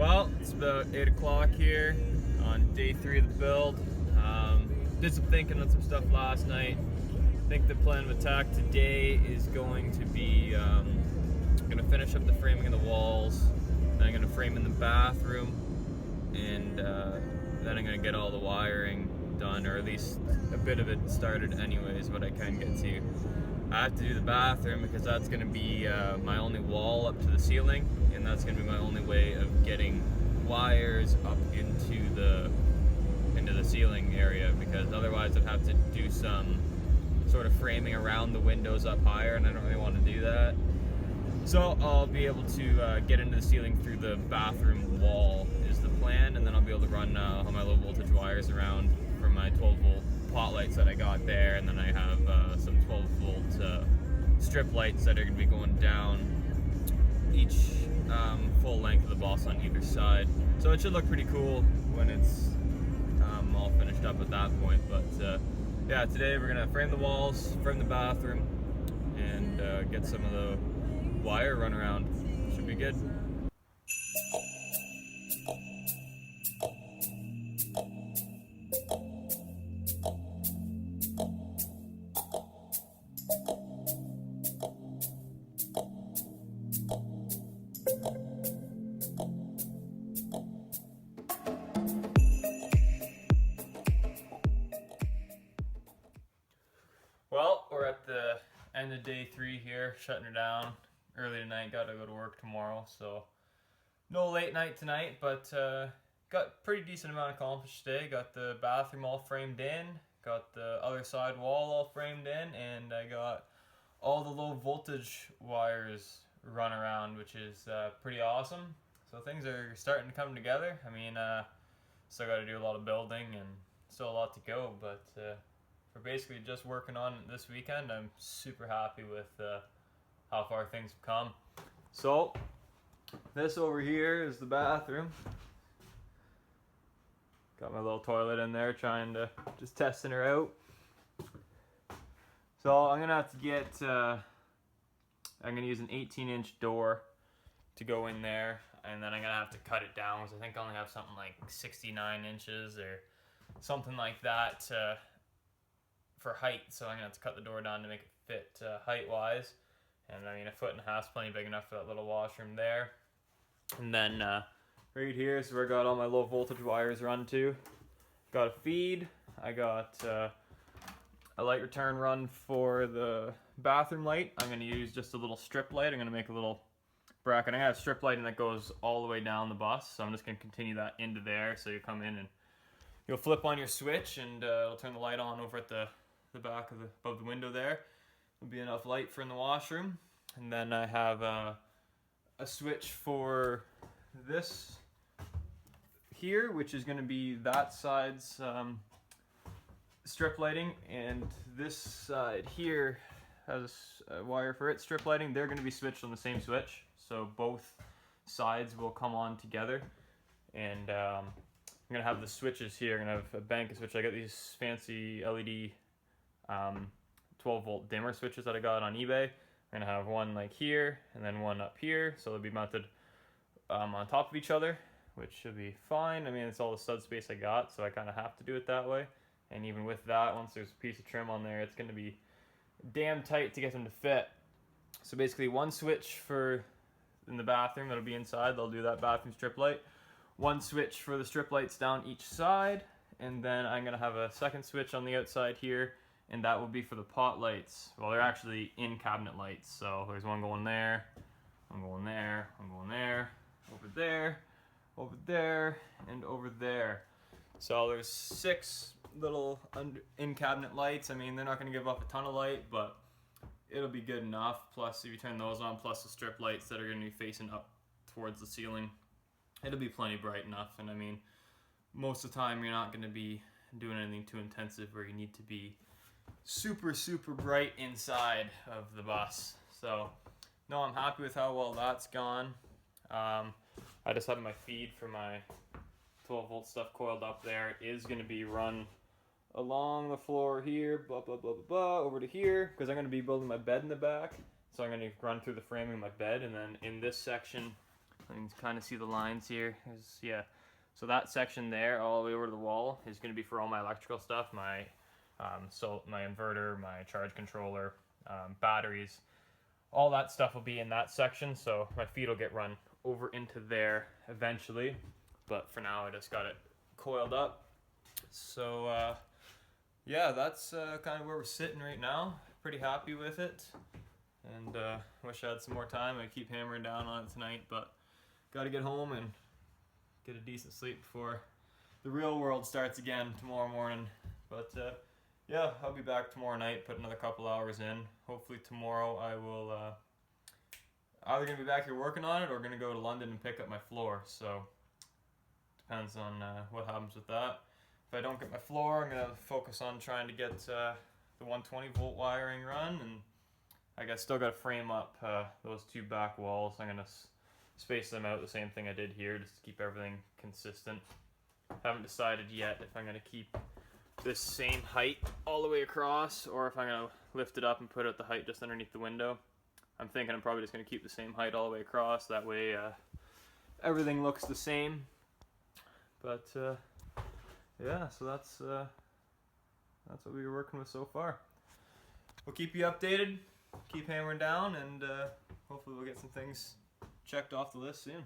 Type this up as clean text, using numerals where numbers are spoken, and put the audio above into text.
Well, it's about 8 o'clock here on day 3 of the build. Did some thinking on some stuff last night. I think the plan of attack today is going to be going to finish up the framing of the walls, then I'm going to frame in the bathroom, and then I'm going to get all the wiring done, or at least a bit of it started anyways, what I can get to. I have to do the bathroom because that's going to be my only wall up to the ceiling, and that's going to be my only way of getting wires up into the ceiling area, because otherwise I'd have to do some sort of framing around the windows up higher, and I don't really want to do that. So I'll be able to get into the ceiling through the bathroom wall is the plan, and then I'll be able to run all my low voltage wires around for my 12 volt pot lights that I got there, and then I have some 12 volt strip lights that are going to be going down each full length of the boss on either side. So it should look pretty cool when it's all finished up at that point. But yeah, today we're going to frame the walls, frame the bathroom, and get some of the wire run around. Should be good. Well, we're at the end of day 3 here, shutting her down early tonight. Got to go to work tomorrow, so no late night tonight, but got pretty decent amount accomplished today. Got the bathroom all framed in, got the other side wall all framed in, and I got all the low voltage wires run around, which is pretty awesome. So things are starting to come together. I mean, still got to do a lot of building and still a lot to go, but for basically just working on it this weekend, I'm super happy with how far things have come. So this over here is the bathroom. Got my little toilet in there, trying to just testing her out. So I'm gonna have to get I'm gonna use an 18-inch door to go in there, and then I'm gonna have to cut it down because I think I only have something like 69 inches or something like that for height. So I'm gonna have to cut the door down to make it fit height wise. And I mean, 1.5 feet is plenty big enough for that little washroom there. And then right here is where I got all my low voltage wires run to. Got a feed. I got a light return run for the bathroom light. I'm going to use just a little strip light. I'm going to make a little bracket. I got a strip lighting that goes all the way down the bus, so I'm just going to continue that into there. So you come in and you'll flip on your switch, and it'll turn the light on over at the back of above the window there. There'll be enough light for in the washroom. And then I have a switch for this here, which is going to be that side's strip lighting, and this side here has a wire for its strip lighting. They're going to be switched on the same switch, so both sides will come on together. And I'm going to have the switches here. I'm going to have a bank of switches. I got these fancy LED 12 volt dimmer switches that I got on eBay. I'm going to have one like here and then one up here, so they'll be mounted on top of each other, which should be fine. I mean, it's all the stud space I got, so I kind of have to do it that way. And even with that, once there's a piece of trim on there, it's going to be damn tight to get them to fit. So basically one switch for in the bathroom that'll be inside, they'll do that bathroom strip light. One switch for the strip lights down each side, and then I'm going to have a second switch on the outside here, and that will be for the pot lights. Well, they're actually in cabinet lights, so there's one going there, one going there, one going there, over there, over there, and over there. So there's 6 little in cabinet lights. I mean, they're not going to give off a ton of light, but it'll be good enough. Plus, if you turn those on, plus the strip lights that are going to be facing up towards the ceiling, it'll be plenty bright enough. And I mean, most of the time you're not going to be doing anything too intensive where you need to be super bright inside of the bus. So no, I'm happy with how well that's gone. I just have my feed for my 12 volt stuff coiled up there. It is going to be run along the floor here, blah blah blah blah blah, over to here, because I'm going to be building my bed in the back. So I'm going to run through the framing of my bed, and then in this section You can kind of see the lines here. Yeah, so that section there, all the way over to the wall, is going to be for all my electrical stuff, my my inverter, my charge controller, batteries. All that stuff will be in that section, so my feed will get run over into there eventually. But for now, I just got it coiled up. So yeah, that's kind of where we're sitting right now. Pretty happy with it, and wish I had some more time. I keep hammering down on it tonight, but got to get home and get a decent sleep before the real world starts again tomorrow morning. But yeah, I'll be back tomorrow night, put another couple hours in. Hopefully tomorrow I will either going to be back here working on it or going to go to London and pick up my floor. So depends on what happens with that. If I don't get my floor, I'm going to focus on trying to get the 120 volt wiring run, and I guess still got to frame up those two back walls. I'm going to space them out the same thing I did here just to keep everything consistent. Haven't decided yet if I'm going to keep this same height all the way across or if I'm going to lift it up and put it at the height just underneath the window. I'm thinking I'm probably just going to keep the same height all the way across. That way everything looks the same. But yeah, so that's what we were working with so far. We'll keep you updated, keep hammering down, and hopefully we'll get some things checked off the list soon.